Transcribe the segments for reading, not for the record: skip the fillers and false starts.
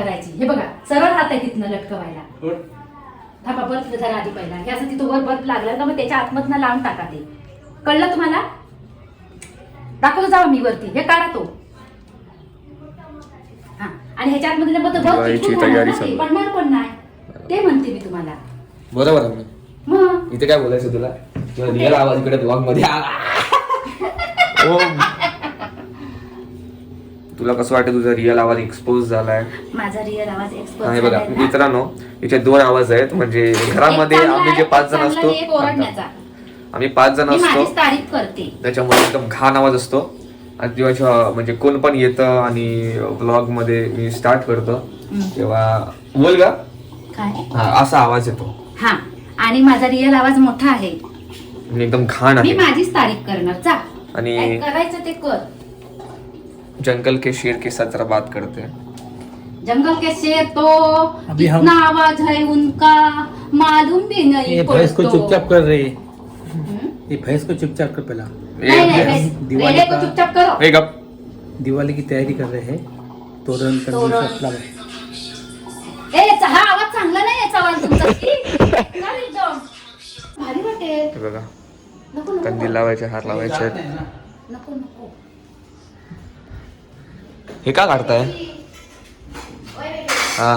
करायची. हे बघा सरळ हात आहे तिथनं लटकवायला. थांबा बर्फ धरा आधी पहिला. हे असं तिथं वर बर्फ लागला ना मग त्याच्या आतमधनं लावून टाका ते. कळलं तुम्हाला? दाखवतो जावा मी वरती. हे काढा तो. हा आणि ह्याच्या आतमध्ये बर्फ पडणार पण नाही ते म्हणते मी तुम्हाला. बरोबर आहे. मग इथे काय बोलायचं तुला? किंवा रिअल आवाज इकडे ब्लॉग मध्ये आला. तुला कसं वाटतं तुझा रिअल आवाज एक्सपोज झालाय? माझा रिअल आवाज एक्सपोज नाही बघा मित्रांनो, इथे 2 आवाज आहेत. म्हणजे घरामध्ये आम्ही जे 5 जण असतो, आम्ही 5 जण असतो, तारीफ करते त्याच्यामुळे एकदम घाण आवाज असतो. आणि जेव्हा म्हणजे कोण पण येतं आणि ब्लॉग मध्ये मी स्टार्ट करतो तेव्हा बोल का काय असा आवाज येतो. हा आणि माझा रिअल आवाज मोठा आहे. एकदम घाण मी आहे. माझीच तारीफ करणार. जा आणि काय करायचं ते कर. जंगल के शेर के साथ जरा बात करते हैं. जंगल के शेर तो कितना आवाज है उनका मालूम भी नहीं ये भैंस को चुपचाप कर रही है. ये भैंस को चुपचाप कर पहला. रेड़े को चुपचाप करो. एक अप दिवाली की तैयारी कर रहे हैं. तोरण तोरण. ए हा आवाज चांगला नाही याचा आवाज तुमचा की? काय एकदम भारी वाटेल. हे बघा नको नको कंदील लावायचे, हार लावायचे. नको नको. हे का काढताय? हा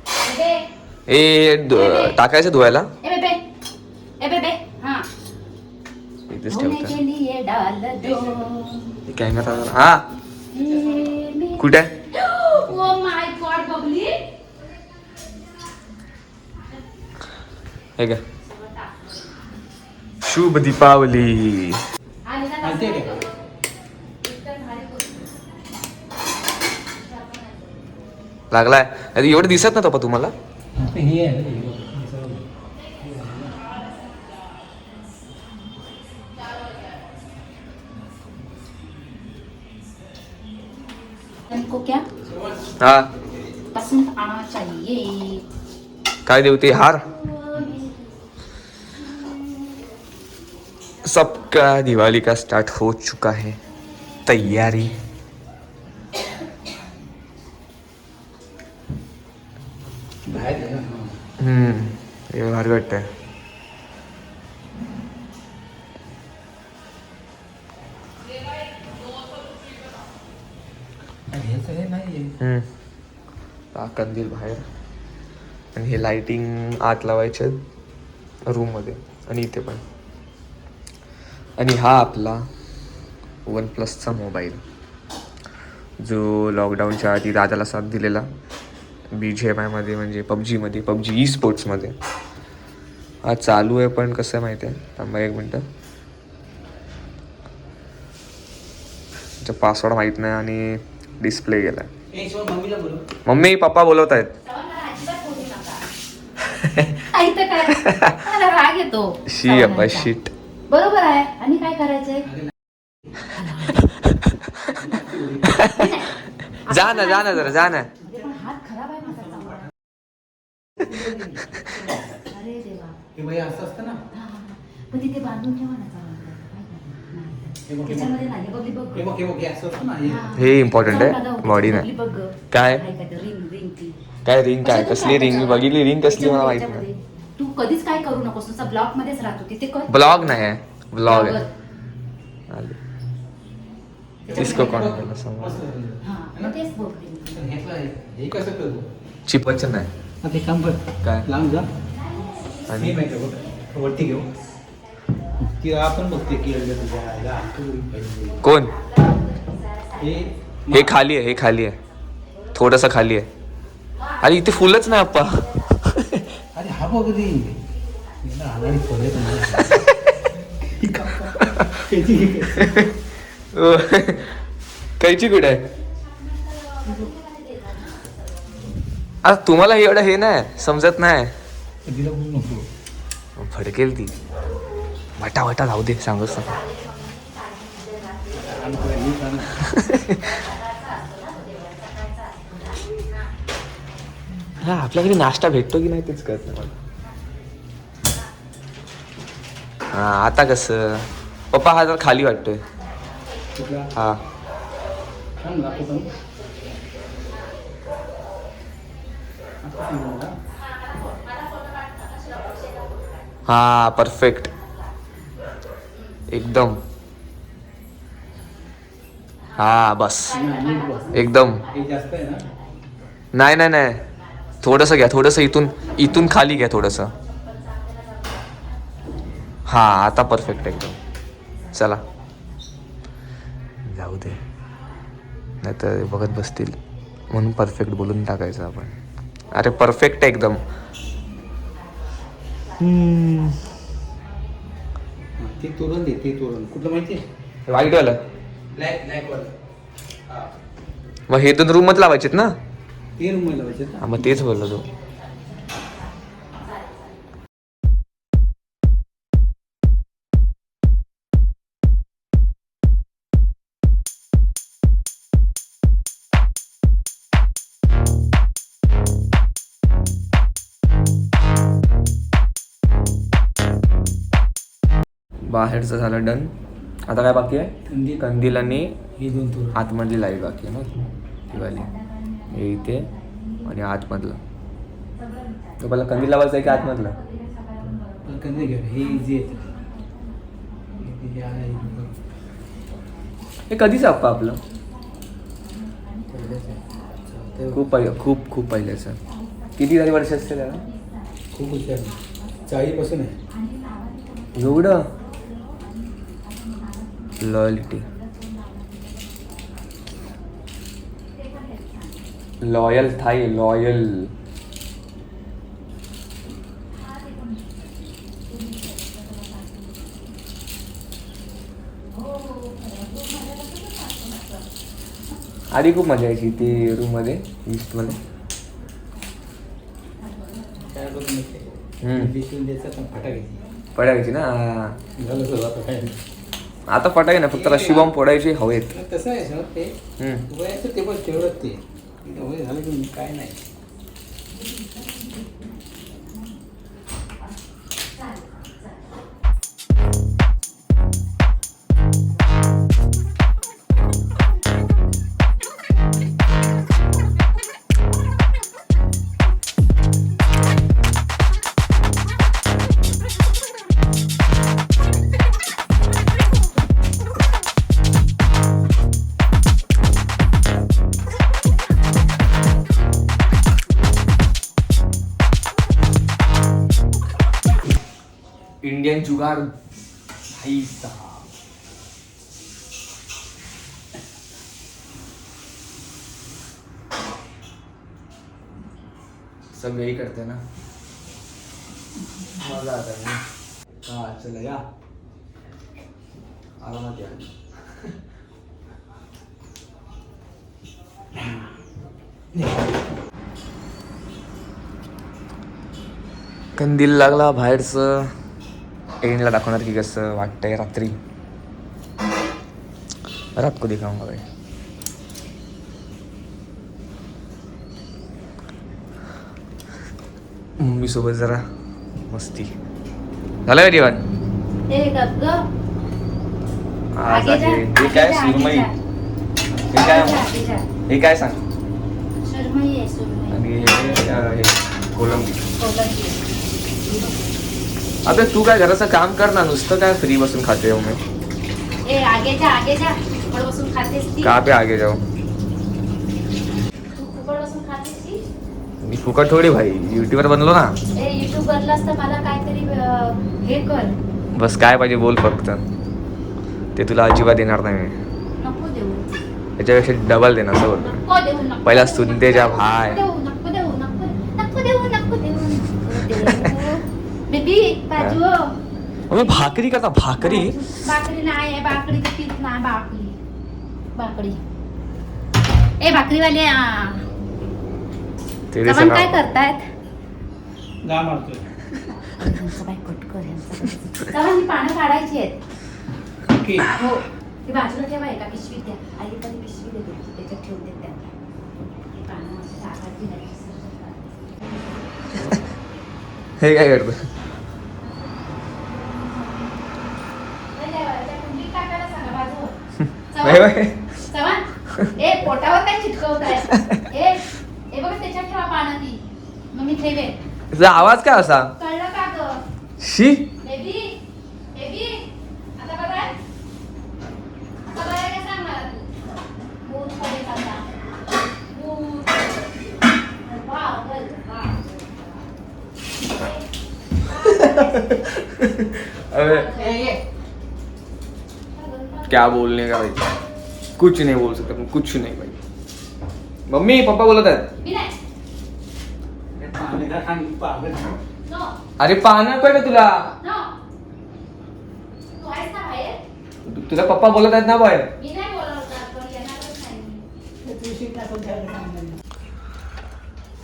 बेबे ए टाकायचं धुवायला. ए बेबे ए बेबे हा इथेच होने ठेवतो. के लिए डाल दो. कॅमेरा हा कुठे आहे? Oh my God Babli. हे का शुभ दीपावली. लागलाय एवढं दिसत ना पप्पा तुम्हाला? ये है इनको क्या हा पसंद आना चाहिए. काय देऊ ते हार? सबका दिवाली का स्टार्ट हो चुका है. तैयारी हे भारी वाटतंय. कंदील बाहेर आणि हे लाइटिंग आत लावायचे रूम मध्ये आणि इथे पण. आणि हा आपला OnePlusचा मोबाईल जो लॉकडाऊनच्या आधी दादाला साथ दिलेला BGMI मध्ये म्हणजे पबजीमध्ये पबजी स्पोर्ट्समध्ये. हा चालू आहे पण कसं आहे माहिती आहे? थांबा 1 मिनटं. पासवर्ड माहीत नाही आणि डिस्प्ले गेला. मम्मी पप्पा बोलवत आहेत. राग येतो. शी अप्पा शीट. बरोबर आहे. आणि काय करायचंय? जा ना जरा जा ना. हात खराब आहे माझा चांगला. अरे देवा. हे भैया असं असतं ना. पण तिथे बांधून ठेवा ना चांगलं. त्याच्यामध्ये नाही बघली बघ. हे बघ हे असं असतं ना. हे इम्पॉर्टंट आहे बॉडी नाही. काय काय रिंग काय कसली रिंग? मी बघितली रिंग कसली मला माहित नाही. तू कधीच काय करू नकोस. नुसता ब्लॉक मध्येच राहतो. तिथे कर. ब्लॉग नाही आहे ब्लॉग आहे. इसको कोण समज हे कसं करू? चिपच नाही. आता काम कर. काय लांब जा आणि वरती घेऊ. ती आपण बघते की कोण? हे हे खाली आहे. हे खाली आहे थोडस खाली आहे. अरे इथे फुलच नाही अप्पा. अरे हा बघ ती कैची कुठे आहे? आता तुम्हाला एवढं हे नाही समजत नाही. फडकेल ती. वटा वटा जाऊ दे सांगत ना. हा आपल्याकडे नाश्ता भेटतो की नाही तेच कळत नाही मला. हा आता कसं पप्पा हा जर खाली वाटतोय. हा हा परफेक्ट एकदम. हा बस एकदम. जास्त आहे ना. नाही नाही नाही, थोडंसं घ्या, थोडंसं इथून इथून खाली घ्या थोडंसं. हा आता परफेक्ट एकदम. चला जाऊ दे, नाही तर बघत बसतील म्हणून परफेक्ट बोलून टाकायचं आपण. अरे परफेक्ट एकदम. ते तोरण दे, ते तोरण कुठलं माहिती आहे? वाईटवालं. ब्लॅक वाला. मग हे दोन रूम मध्ये लावायचेत ना. ते रूम मध्ये लावायचे हा मग तेच बोललो तो. बाहेरचं झालं डन. आता काय बाकी आहे? कंदील. कंदील आणि ही 2 तोरण. आतमधली लाईट बाकी आहे ना ती वाली. हे इथे आणि आतमधलं. तो पहिला कंदील लावायचं आहे की आतमधलं? पण कंदील घ्या, हे इझी आहे. हे कधीच अप्पा आपलं खूप खूप पहिल्याचं. किती झाली वर्ष असते त्याला? खूप हुशार. 40 पासून आहे एवढं. लॉयल्टी, लॉयल थाई, लॉयल. आधी खूप मजा यायची ती रूम मध्ये, ईस्ट मध्ये. काय बघून दिसून द्यायचा पण फटाकायची पडायची ना. झालं सर. आता काय आता फटाके ना, फक्त शिवम फोडायचे हवेत. तसं आहे सर. ते वयाचं ते पण तेवढंच. ते वय झालं की काय नाही. इंडियन जुगाड़ भाई साहब. सब यही करते ना. मजा आता है. हाँ चले या आरामात या. कंदील लागला बाहेरचं. एंडला दाखवणार की कसं वाटतंय रात्री. रात को दिखाऊंगा भाई. मम्मी सोबत जरा मस्ती. झालं का जेवण? हे गप गप. आज आगे जा, आहे. हे काय आगे जा, सुरमई? आगे हे काय? आगे जा. हे काय सांग? सुरमई आहे, सुरमई. आणि हे कोलंबी. कोलंबी. अबे तू काय घराचं काम कर ना, नुसतं काय फ्री बसून खाते हो मी. ए आगे जा, आगे जा. फुकट बसून खातेस ती. कहाँ पे आगे जाओ? तू फुकट बसून खातेस ती. मी फुकट थोडी भाई, युट्यूबर बनलो ना. ए युट्यूब बनलास तर मला काहीतरी हे कर. बस काय पाहिजे बोल फक्त. ते तुला अजिबात देणार नाही मी. नको देऊ. त्याच्यापेक्षा डबल देणार सोड. नको देऊ, नको पहिला देऊ, सुनतेजा नको भाय. देऊ, नको देऊ, नको नको देऊ, नको देऊ, नको देऊ. बेबी बाजू. मग भाकरी करता भाकरी. भाकरी नाही आहे, भाकरी तर तीच नाही. भाकरी भाकरी. ए भाकरीवाले तेरे चव्हाण काय सगळं करतायत? गा मारतोय. यांचं बाई कटकर यांचं. चव्हाण ही पानं काढायची आहेत. ओके. हो ती बाजूला ठेवा, एका पिशवीत द्या. आई एखादी पिशवी देते, त्याच्यात ठेवून देत त्या पानं अशी टाकायची नाही. हे काय करतो? टाकायला सांगा बाजूवर. Bye bye. चव्हाण ए पोटावर काय चिटकवताय? ए बघा त्याच्यात ठेवा पानं ती. मग मी ठेवे. तुझा आवाज काय असा? कळलं का ग? शी बेबी बेबी आता बघ आहे. आता बघ आहे का सांग मला तू. भूत पडेल आता. भूत. पागल, पागल. अबे क्या बोलने का भाई, कुछ नहीं बोल सकते, कुछ नहीं भाई. मम्मी पप्पा बोलत आहेत. मी नाही. नो अरे पाहणार काय का तुला? नो. तू आहेस ना बाहेर? तुझा पप्पा बोलत आहेत ना बाहेर. मी नाही बोलत होता, पण येणारच नाही मी.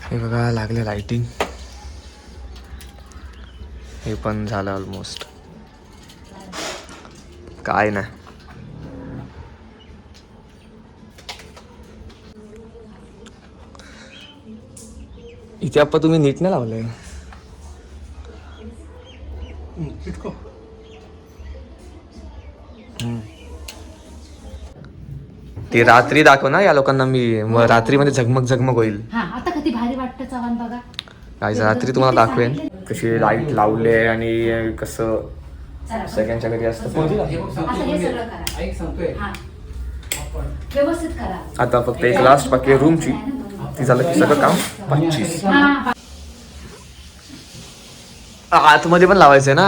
हे बघा लागले लाइटिंग. हे पण झालं ऑलमोस्ट. काय नाही. इथे आप्पा तुम्ही नीट नाही लावलंय. ते रात्री दाखव ना या लोकांना मी, मग रात्रीमध्ये झगमग झगमग होईल. हा आता किती भारी वाटतं चव्हाण बघा. काय रात्री तुम्हाला दाखवेन कशी लाईट लावले आणि कसं चला, सगळ्यांच्या घरी असतं. आता हे सगळं करा. ऐक सांगतोय हा. व्यवस्थित करा. आता फक्त एक लास्ट बाकी आहे रूमची, ती झालं की सगळं काम 25. हा. आतमध्ये पण लावायचंय ना.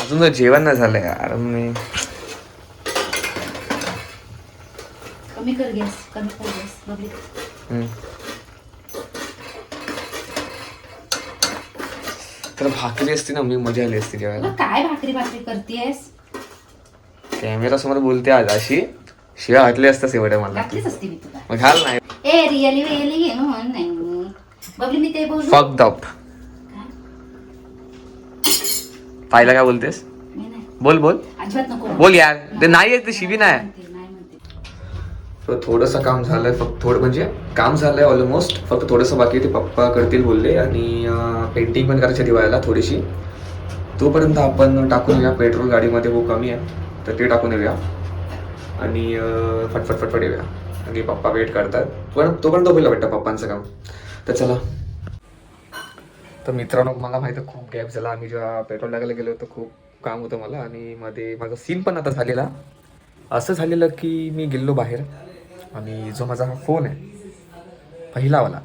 अजून तर जेवण नाही झालंय यार. मी कमी कर गॅस, कमी कर गॅस बबली. तर भाकरी असती ना, मी मजा आली असती जेवायला. मग काय भाकरी भाकरी करतेस? कॅमेरा समोर बोलते आज अशी शिवाय हटले असतात एवढ्या मला. घातलीच असते मी तुला. मग घाल नाही. ए रिअली रिअली म्हणून नाही बबली, मी ते बोलू. फक अप. पाहिला काय बोलतेस? मी नाही. बोल बोल अजिबात नको बोल यार. ते नाही आहे, ते शिवी नाही. म्हणते, नाही म्हणते. तर थोडंसं काम झालंय, फक्त थोडं म्हणजे काम झालंय ऑलमोस्ट. फक्त थोडंसं बाकी आहे, ते पप्पा करतील बोलले. आणि पेंटिंग पण करायची दिवाळीला थोडीशी. तोपर्यंत आपण टाकून येऊया पेट्रोल. गाडीमध्ये खूप कमी आहे तर ते टाकून येऊया आणि फटफट फटफट येऊया. आणि पप्पा वेट करतात. पण तोपर्यंत होईल वाटतं पप्पांचं काम. तर चला. तर मित्रांनो मला माहिती आहे खूप गॅप झाला. आम्ही जेव्हा पेट्रोल टाकायला गेलो होतो खूप काम होतं मला. आणि मध्ये माझा सीन पण आता झालेला. असं झालेलं की मी गेलो बाहेर आणि जो माझा हा फोन आहे पहिलावाला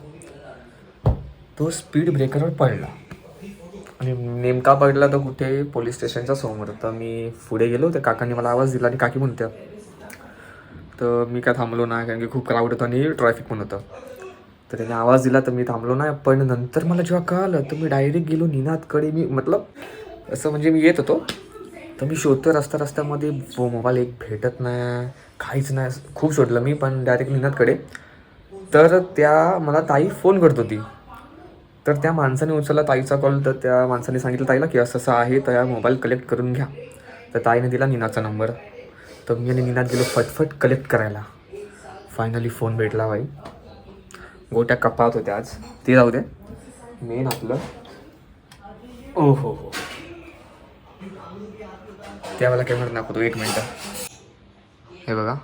तो स्पीड ब्रेकरवर पडला. आणि नेमका पडला तर कुठे पोलीस स्टेशनच्या समोर. तर मी पुढे गेलो, त्या काकांनी मला आवाज दिला आणि काकी म्हणत्या. तर मी काय थांबलो नाही, कारण की खूप क्राऊड होतं आणि ट्रॅफिक पण होतं. तर त्याने आवाज दिला तर मी थांबलो नाही. पण नंतर मला जेव्हा कळालं तर मी डायरेक्ट गेलो निनादकडे. मी मतलब असं म्हणजे मी येत होतो तर मी शोधतो रस्त्यामध्ये मोबाईल एक भेटत नाही, काहीच नाही. खूप शोधलं मी, पण डायरेक्ट निनादकडे. तर त्या मला ताई फोन करत होती. तर त्या माणसाने उचलला ताईचा कॉल. तर त्या माणसाने सांगितलं ताईला की असं असं आहे, तर मोबाईल कलेक्ट करून घ्या. तर ताईने दिला निनादचा नंबर. तर मी आणि निनाद गेलो फटफट कलेक्ट करायला. फायनली फोन भेटला बाई. गोट्या कपात होत्या आज, ते जाऊ दे. मेन आपलं ओ हो हो त्यावेळेला कॅमेरा दाखवतो. 1 मिनटं. हे बघा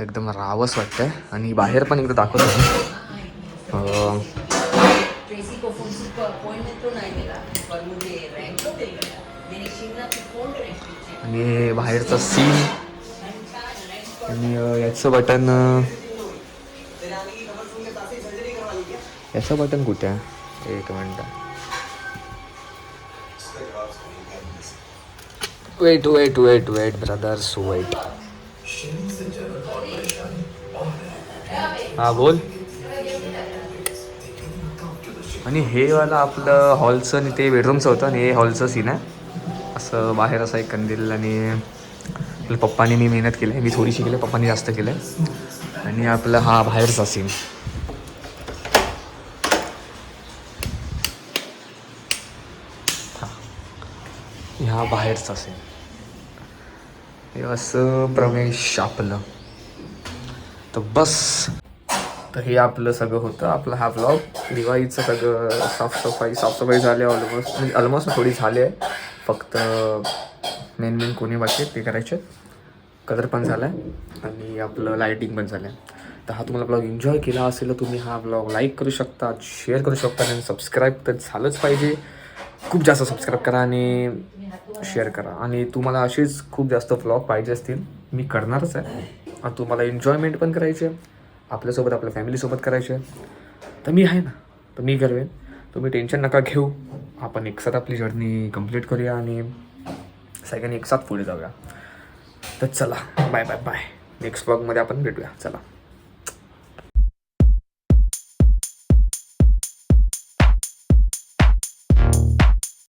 एकदम रावस वाटतंय. आणि बाहेर पण एकदा दाखवतो. आणि बाहेरचा सीन. आणि याचं बटन कुठे आहे? 1 मिनटं. Wait brothers wait. हा बोल. आणि हे वाला आपलं हॉलचं आणि ते बेडरूमचं होतं. आणि हे हॉलचं सीन आहे. असं बाहेर असा एक कंदील. आणि पप्पानी मी मेहनत केली, मी थोडीशी केली, पप्पानी जास्त केलं. आणि आपलं हा बाहेरचा सीन. ह्या बाहेरचा सीन. हे असं प्रवेश आपलं. तर बस. तर हे आपलं सगळं होतं. आपलं हा ब्लॉग. दिवाळीचं सगळं साफसफाई झाली ऑलमोस्ट. म्हणजे थोडी झाली आहे. फक्त मेन कोणी बाकी ते करायचे. कलर पण झाला आहे आणि आपलं लाईटिंग पण झालं आहे. तर हा तुम्हाला ब्लॉग एन्जॉय केला असेल तर तुम्ही हा ब्लॉग लाईक करू शकता, शेअर करू शकता आणि सबस्क्राईब तर झालंच पाहिजे. खूप जास्त सबस्क्राईब करा आणि शेअर करा. आणि तुम्हाला असेच खूप जास्त व्लॉग पाहिजे असतील मी करणारच आहे. आणि तुम्हाला एन्जॉयमेंट पण करायची आहे आपल्यासोबत, आपल्या फॅमिलीसोबत करायची आहे तर मी आहे ना, तर मी करेन. तुम्ही टेन्शन नका घेऊ. आपण एकसाथ आपली जर्नी कंप्लीट करूया आणि सगळ्यांनी एकसाथ पुढे जाऊया. तर चला बाय बाय बाय. नेक्स्ट व्लॉगमध्ये आपण भेटूया. चला.